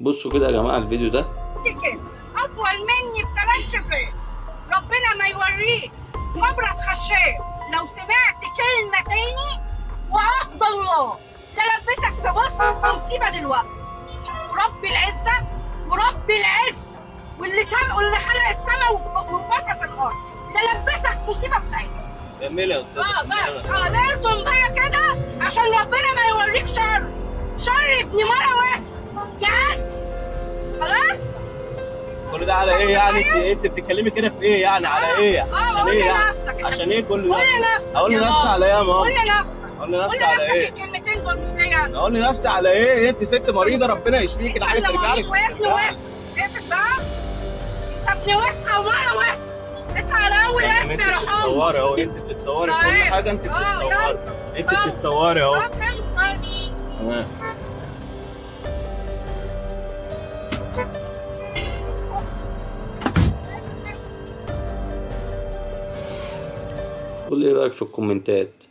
بصوا كده يا جماعه الفيديو ده. اطول مني ب3 شفايف، ربنا ما يوريك مبرد خشاب. لو سمعت كلمه تاني وعهد الله تلبسك في بص مصيبه دلوقتي. ورب العزه ورب العزه واللي خلق السماء وبسط الارض تلبسك مصيبه في ساعتها. كملي يا استاذ. بس نرجم بقى كده عشان ربنا ما يوريك شر ابن مره واسع جد. خلاص كل ده على ايه يعني؟ انت بتتكلمي كده في ايه يعني؟ على ايه؟ عشان ايه يعني؟ عشان ايه كل ده؟ قول لنفسك. اقول لنفسي على ايه يا ماما؟ قول لنفسك. اقول لنفسي على ايه؟ الكلمتين دول مش ليا انا. اقول لنفسي على ايه؟ انت ست مريضه ربنا يشفيك، الحاجه ترجع لك. وابن وسخ. اقفل بقى. انت ابن وسخ ومره وسخ. اطلع على اول اسم يا رحمه. بتتصوري اهو، انت بتتصوري كل حاجه، انت بتتصوري. انت بتتصوري اهو. تمام. قول لي ايه رايك في الكومنتات.